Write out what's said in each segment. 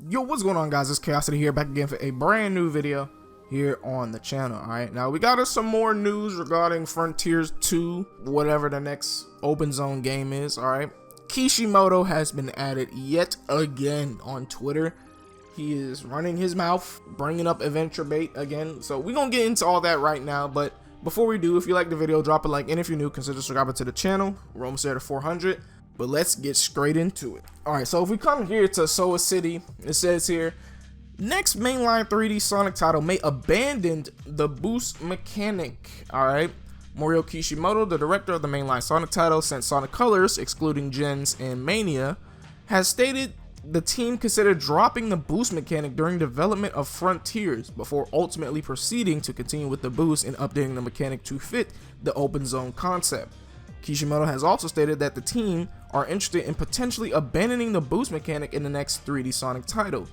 Yo, what's going on, guys? It's Khaosity here, back again for a brand new video here on the channel. Alright, now we got us some more news regarding Frontiers 2, whatever the next open zone game is. Alright, Kishimoto has been added yet again on Twitter. He is running his mouth, bringing up adventure bait again. So we're gonna get into all that right now, but before we do, if you like the video, drop a like, and if you're new, consider subscribing to the channel. We're almost there to 400. But let's get straight into it. Alright, so if we come here to Khaosity, it says here, next mainline 3D Sonic title may abandon the boost mechanic. Alright, Morio Kishimoto, the director of the mainline Sonic title since Sonic Colors, excluding Gens and Mania, has stated the team considered dropping the boost mechanic during development of Frontiers before ultimately proceeding to continue with the boost and updating the mechanic to fit the open zone concept. Kishimoto has also stated that the team are interested in potentially abandoning the boost mechanic in the next 3D Sonic title.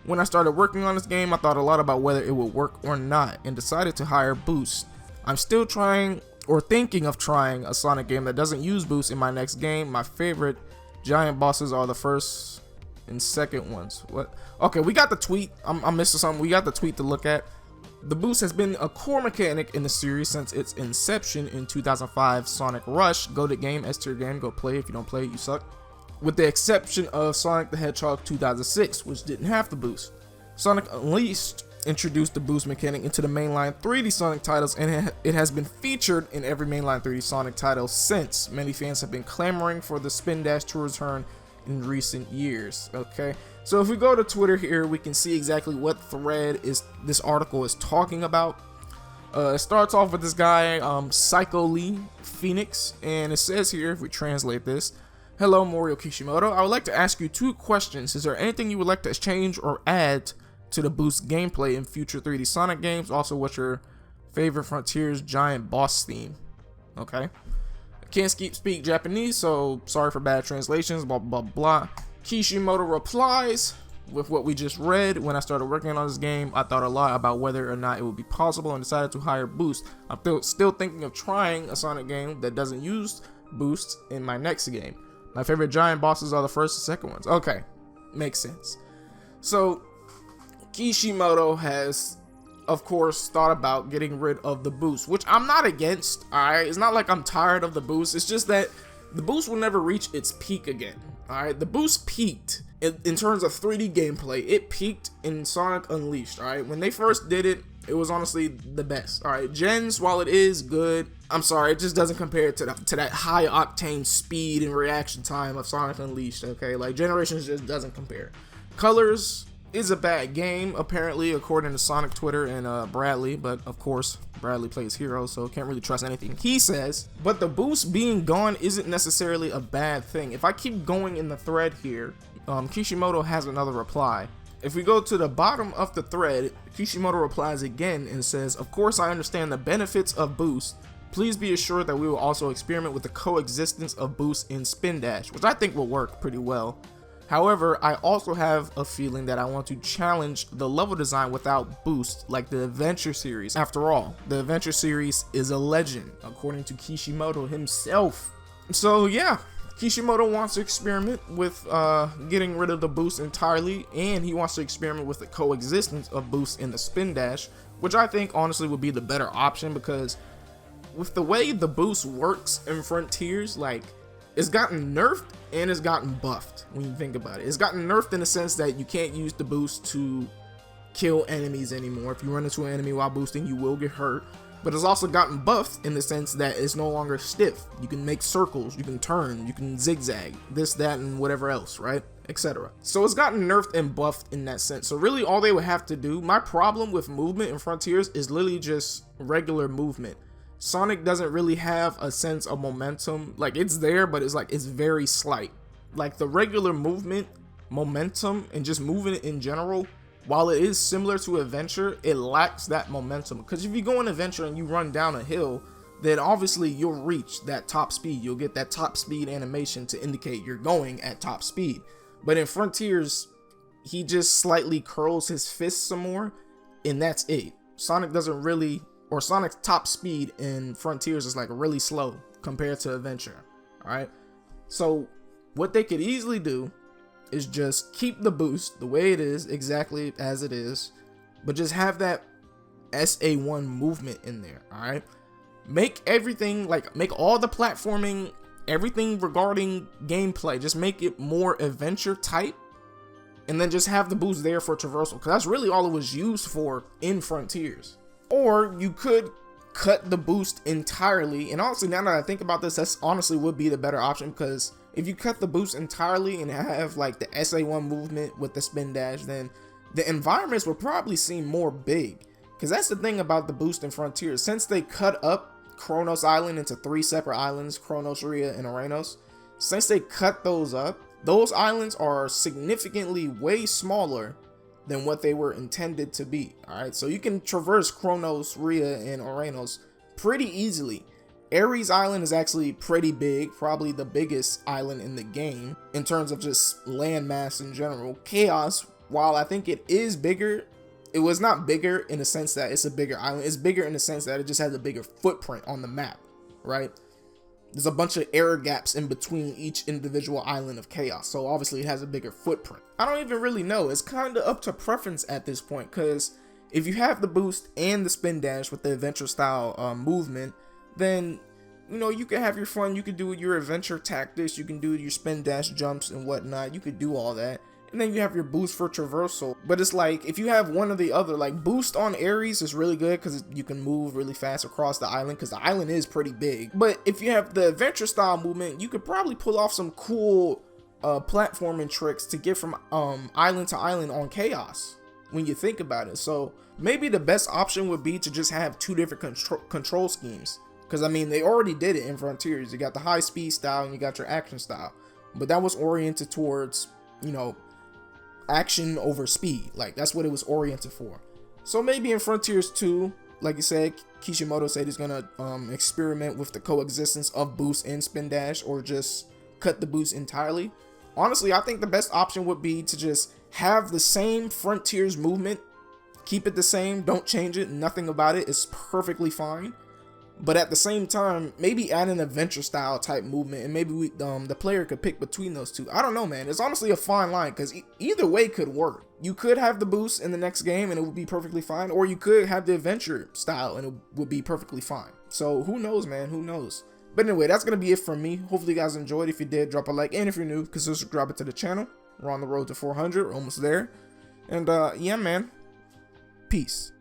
When I started working on this game, I thought a lot about whether it would work or not and decided to hire Boost. I'm still trying or thinking of trying a Sonic game that doesn't use Boost in my next game. My favorite giant bosses are the first and second ones. What? Okay, we got the tweet. I'm missing something. We got the tweet to look at. The boost has been a core mechanic in the series since its inception in 2005 Sonic Rush. Go to game, S tier game, go play. If you don't play it, you suck. With the exception of Sonic the Hedgehog 2006, which didn't have the boost. Sonic Unleashed introduced the boost mechanic into the mainline 3D Sonic titles, and it has been featured in every mainline 3D Sonic title since. Many fans have been clamoring for the spin dash to return in recent years. Okay, so if we go to Twitter here, we can see exactly what thread this article is talking about. It starts off with this guy, Psycho Lee Phoenix, and it says here, if we translate this, hello Morio Kishimoto, I would like to ask you two questions. Is there anything you would like to change or add to the boost gameplay in future 3D Sonic games? Also, what's your favorite Frontiers giant boss theme? Okay, can't speak Japanese, so sorry for bad translations, blah blah blah. Kishimoto replies with what we just read. When I started working on this game, I thought a lot about whether or not it would be possible and decided to hire Boost. I'm still thinking of trying a Sonic game that doesn't use Boost in my next game. My favorite giant bosses are the first and second ones. Okay, makes sense. So Kishimoto has, of course, thought about getting rid of the boost, which I'm not against. Alright, it's not like I'm tired of the boost, it's just that the boost will never reach its peak again. Alright, the boost peaked in terms of 3D gameplay. It peaked in Sonic Unleashed. Alright, when they first did it, it was honestly the best. Alright, Gens, while it is good, I'm sorry, it just doesn't compare to that high octane speed and reaction time of Sonic Unleashed. Okay, like Generations just doesn't compare. Colors is a bad game, apparently, according to Sonic Twitter and Bradley, but of course Bradley plays Hero, so can't really trust anything he says. But the boost being gone isn't necessarily a bad thing. If I keep going in the thread here, Kishimoto has another reply. If we go to the bottom of the thread, Kishimoto replies again and says, of course I understand the benefits of boost. Please be assured that we will also experiment with the coexistence of boost in spin dash, which I think will work pretty well. However, I also have a feeling that I want to challenge the level design without boost, like the Adventure series. After all, the Adventure series is a legend, according to Kishimoto himself. So yeah, Kishimoto wants to experiment with getting rid of the boost entirely, and he wants to experiment with the coexistence of boost in the spin dash, which I think honestly would be the better option, because with the way the boost works in Frontiers, like, it's gotten nerfed and it's gotten buffed when you think about it. It's gotten nerfed in the sense that you can't use the boost to kill enemies anymore. If you run into an enemy while boosting, you will get hurt. But it's also gotten buffed in the sense that it's no longer stiff. You can make circles, you can turn, you can zigzag, this, that, and whatever else, right? Etc. So it's gotten nerfed and buffed in that sense. So really all they would have to do, my problem with movement in Frontiers is literally just regular movement. Sonic doesn't really have a sense of momentum. Like, it's there, but it's very slight. Like, the regular movement, momentum, and just moving in general, while it is similar to Adventure, it lacks that momentum. Because if you go in Adventure and you run down a hill, then obviously you'll reach that top speed. You'll get that top speed animation to indicate you're going at top speed. But in Frontiers, he just slightly curls his fist some more, and that's it. Sonic doesn't really, or Sonic's top speed in Frontiers is like really slow compared to Adventure. Alright, so what they could easily do is just keep the boost the way it is, exactly as it is, but just have that SA1 movement in there. All right, make everything, like make all the platforming, everything regarding gameplay, just make it more adventure type, and then just have the boost there for traversal, because that's really all it was used for in Frontiers. Or you could cut the boost entirely, and honestly, now that I think about this, that's honestly would be the better option, because if you cut the boost entirely and have like the SA1 movement with the spin dash, then the environments would probably seem more big, because that's the thing about the boost in Frontiers. Since they cut up Kronos Island into 3 separate islands, Kronos, Rhea, and Oranos, since they cut those up, those islands are significantly way smaller than what they were intended to be. All right, so you can traverse Kronos, Rhea, and Oranos pretty easily. Ares Island is actually pretty big, probably the biggest island in the game in terms of just land mass in general. Chaos, while I think it is bigger, it was not bigger in the sense that it's a bigger island. It's bigger in the sense that it just has a bigger footprint on the map, right? There's a bunch of air gaps in between each individual island of Chaos, so obviously it has a bigger footprint. I don't even really know. It's kind of up to preference at this point, because if you have the boost and the spin dash with the adventure style movement, then you know you can have your fun. You can do your adventure tactics. You can do your spin dash jumps and whatnot. You could do all that. And then you have your boost for traversal. But it's like, if you have one or the other, like boost on Ares is really good because you can move really fast across the island, because the island is pretty big. But if you have the adventure style movement, you could probably pull off some cool platforming tricks to get from island to island on Chaos when you think about it. So maybe the best option would be to just have 2 different control schemes. Because I mean, they already did it in Frontiers. You got the high speed style and you got your action style. But that was oriented towards, you know, action over speed. Like that's what it was oriented for. So maybe in Frontiers 2, like you said, Kishimoto said he's gonna experiment with the coexistence of boost and spin dash, or just cut the boost entirely. Honestly, I think the best option would be to just have the same Frontiers movement, keep it the same, don't change it, nothing about it, is perfectly fine. But at the same time, maybe add an adventure style type movement, and maybe the player could pick between those two. I don't know, man. It's honestly a fine line, because either way could work. You could have the boost in the next game and it would be perfectly fine, or you could have the adventure style and it would be perfectly fine. So who knows, man? Who knows? But anyway, that's going to be it from me. Hopefully you guys enjoyed. If you did, drop a like, and if you're new, consider subscribing to the channel. We're on the road to 400, we're almost there. And yeah, man. Peace.